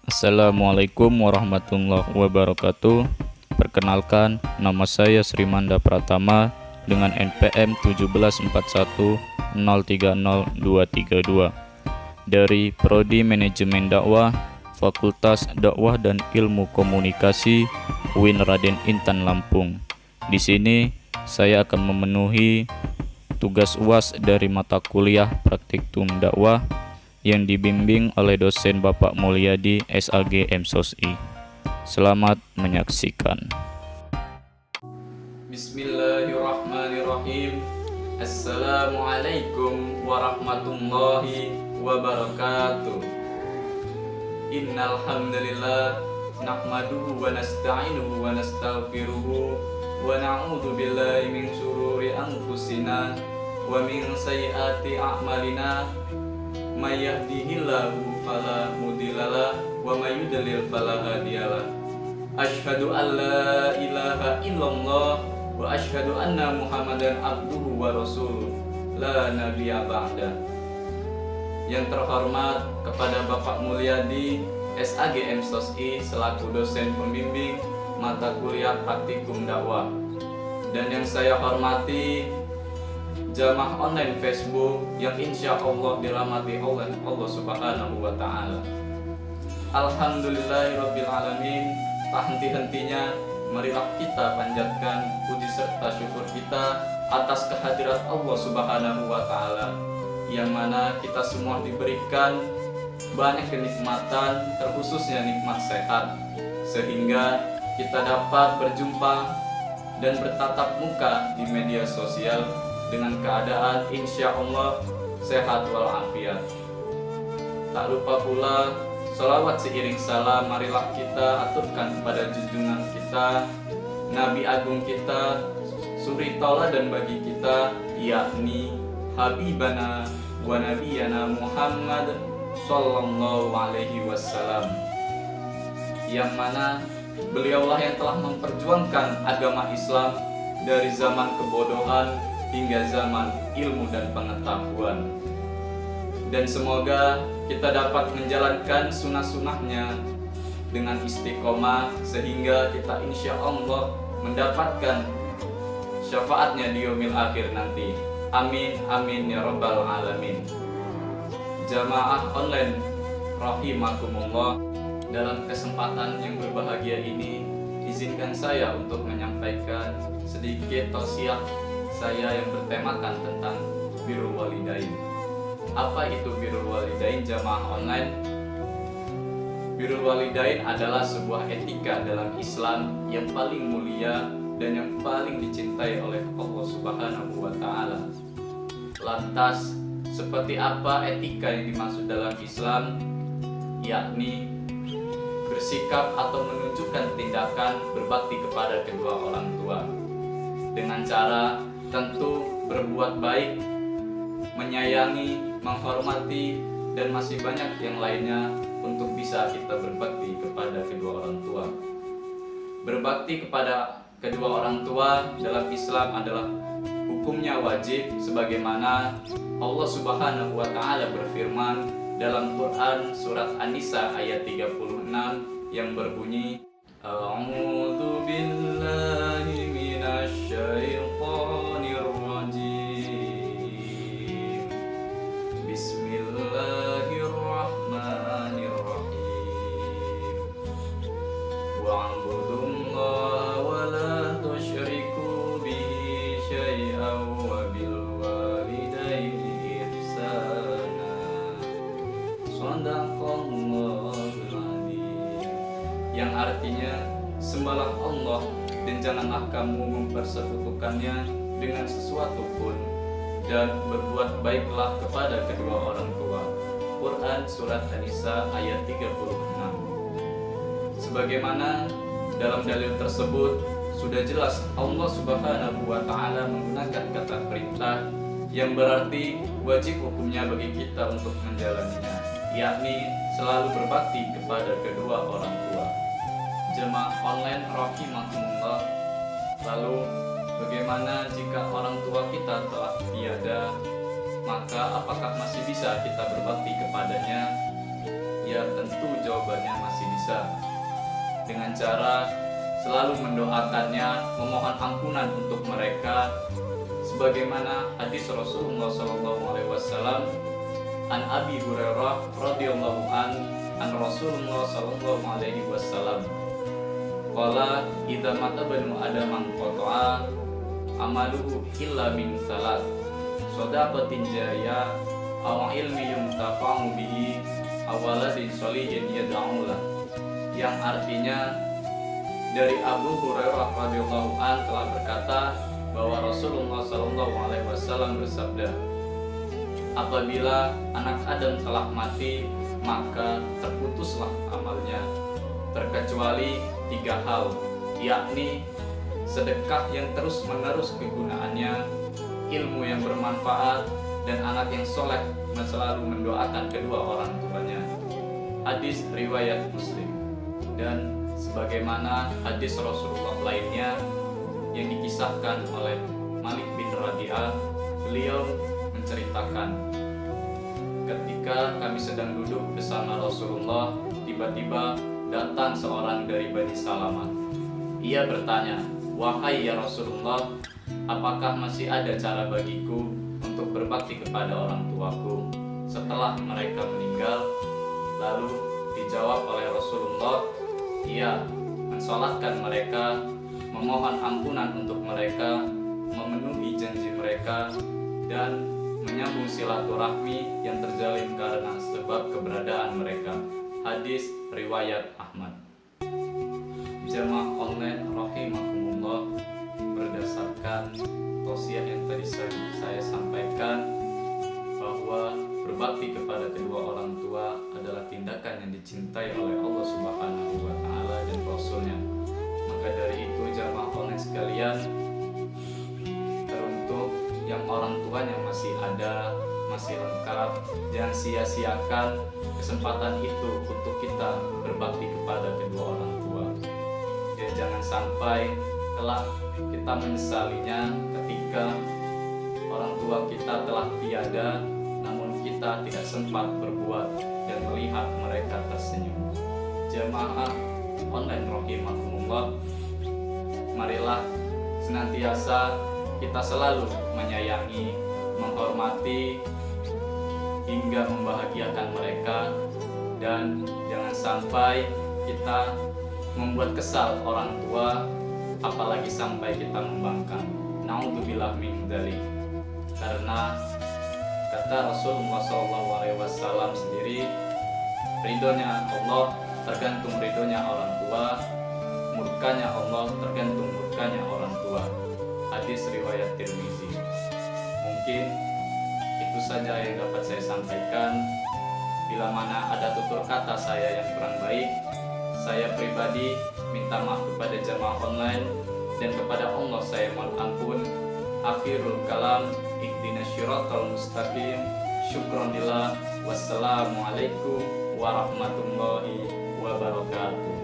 Assalamualaikum warahmatullahi wabarakatuh. Perkenalkan, nama saya Sri Manda Pratama dengan NPM 17410300232 dari Prodi Manajemen Dakwah, Fakultas Dakwah dan Ilmu Komunikasi UIN Raden Intan Lampung. Di sini saya akan memenuhi tugas UAS dari mata kuliah Praktikum Dakwah yang dibimbing oleh dosen Bapak Mulyadi SAG MSOSI. Selamat menyaksikan. Bismillahirrahmanirrahim. Assalamualaikum warahmatullahi wabarakatuh. Innal hamdalillah nahmaduhu wa nasta'inuhu wa nastaghfiruhu wa na'udzu billahi min syururi anfusina wa min sayyiati a'malina. May yahdihillahu fala mudhillalah wa may yudlil fala hadiyalah. Asyhadu an la ilaha illallah wa asyhadu anna Muhammadan abduhu wa rasuluh la nabiyya ba'da. Yang terhormat kepada Bapak Mulyadi SAG MSOSI selaku dosen pembimbing mata kuliah Praktikum Dakwah, dan yang saya hormati jamaah online Facebook yang insya Allah dirahmati oleh Allah Subhanahu wa Ta'ala. Alhamdulillahirabbil alamin. Tak henti-hentinya marilah kita panjatkan puji serta syukur kita atas kehadirat Allah Subhanahu wa Ta'ala, yang mana kita semua diberikan banyak kenikmatan, terkhususnya nikmat sehat, sehingga kita dapat berjumpa dan bertatap muka di media sosial dengan keadaan insya Allah sehat walafiat. Tak lupa pula salawat seiring salam marilah kita aturkan kepada junjungan kita, Nabi Agung kita, suri tauladan bagi kita, yakni Habibana wa Nabiyana Muhammad Sallallahu Alaihi Wasallam, yang mana beliaulah yang telah memperjuangkan agama Islam dari zaman kebodohan hingga zaman ilmu dan pengetahuan. Dan semoga kita dapat menjalankan sunnah-sunnahnya dengan istiqomah, sehingga kita insya Allah mendapatkan syafaatnya di yaumil akhir nanti. Amin amin ya rabbal alamin. Jamaah online rahimakumullah, dalam kesempatan yang berbahagia ini izinkan saya untuk menyampaikan sedikit tausiah saya yang bertemakan tentang birrul walidain. Apa itu birrul walidain, jamaah online? Birrul walidain adalah sebuah etika dalam Islam yang paling mulia dan yang paling dicintai oleh Allah Subhanahu wa Ta'ala. Lantas, seperti apa etika yang dimaksud dalam Islam? Yakni bersikap atau menunjukkan tindakan berbakti kepada kedua orang tua dengan cara tentu berbuat baik, menyayangi, menghormati, dan masih banyak yang lainnya untuk bisa kita berbakti kepada kedua orang tua. Berbakti kepada kedua orang tua dalam Islam adalah hukumnya wajib, sebagaimana Allah Subhanahu wa Ta'ala berfirman dalam Quran surat An-Nisa ayat 36 yang berbunyi, A'udzu billahi minasy syaithanir rajim. Bismillahirrahmanirrahim. Wa'budullaha wa la tusyriku bihi syai'an wa bil walidaini ihsana. Shadaqallahul adzim. Yang artinya, sembahlah Allah dan janganlah kamu mempersekutukannya dengan sesuatu pun, dan berbuat baiklah kepada kedua orang tua. Quran surat An-Nisa ayat 36. Sebagaimana dalam dalil tersebut sudah jelas Allah Subhanahu wa Ta'ala menggunakan kata perintah yang berarti wajib hukumnya bagi kita untuk menjalaninya, yakni selalu berbakti kepada kedua orang tua. Jemaah online rahimakumullah, lalu bagaimana jika orang tua kita telah tiada? Maka apakah masih bisa kita berbakti kepadanya? Ya tentu jawabannya masih bisa, dengan cara selalu mendoakannya, memohon ampunan untuk mereka, sebagaimana hadis Rasulullah SAW an Abi Hurairah radhiyallahu an Rasulullah SAW qala idza mata banu adam qata'a amaluhu illa min salas shadaqatin jariyah aw ilmi yuntafa'u bihi aw waladin sholihin yad'u lah, yang artinya dari Abu Hurairah radhiyallahu an telah berkata bahwa Rasulullah SAW bersabda, apabila anak Adam telah mati maka terputuslah amalnya terkecuali 3 hal, yakni sedekah yang terus menerus kegunaannya, ilmu yang bermanfaat, dan anak yang soleh selalu mendoakan kedua orang tuanya. Hadis riwayat Muslim. Dan sebagaimana hadis Rasulullah lainnya yang dikisahkan oleh Malik bin Rabi'ah, beliau menceritakan, ketika kami sedang duduk bersama Rasulullah, tiba-tiba datang seorang dari Bani Salamah. Ia bertanya, wahai ya Rasulullah, apakah masih ada cara bagiku untuk berbakti kepada orang tuaku setelah mereka meninggal? Lalu dijawab oleh Rasulullah, ia mensolatkan mereka, memohon ampunan untuk mereka, memenuhi janji mereka, dan menyambung silaturahmi yang terjalin karena sebab keberadaan mereka. Hadis riwayat Ahmad. Jamaah online rahimakumullah, berdasarkan tausiah yang tadi saya sampaikan bahwa berbakti kepada kedua orang tua adalah tindakan yang dicintai oleh Allah Subhanahu wa Ta'ala dan Rasulnya. Maka dari itu jamaah online sekalian, teruntuk yang orang tuanya masih ada, masih lengkap, jangan sia-siakan kesempatan itu untuk kita berbakti kepada kedua orang tua. Dan jangan sampai kelak kita menyesalinya ketika orang tua kita telah tiada, namun kita tidak sempat berbuat dan melihat mereka tersenyum. Jamaah online rahimakumullah, marilah senantiasa kita selalu menyayangi, menghormati, hingga membahagiakan mereka, dan jangan sampai kita membuat kesal orang tua, apalagi sampai kita membangkang. Naudzubillah min dzalik. Karena kata Rasulullah SAW sendiri, ridhonya Allah tergantung ridhonya orang tua, murkanya Allah tergantung murkanya orang tua. Hadis riwayat Tirmizi. Mungkin itu saja yang dapat saya sampaikan. Bila mana ada tutur kata saya yang kurang baik, saya pribadi minta maaf kepada jamaah online, dan kepada Allah saya mohon ampun. Akhirul kalam, ihdinas syiratal mustaqim. Syukronillah. Wassalamualaikum warahmatullahi wabarakatuh.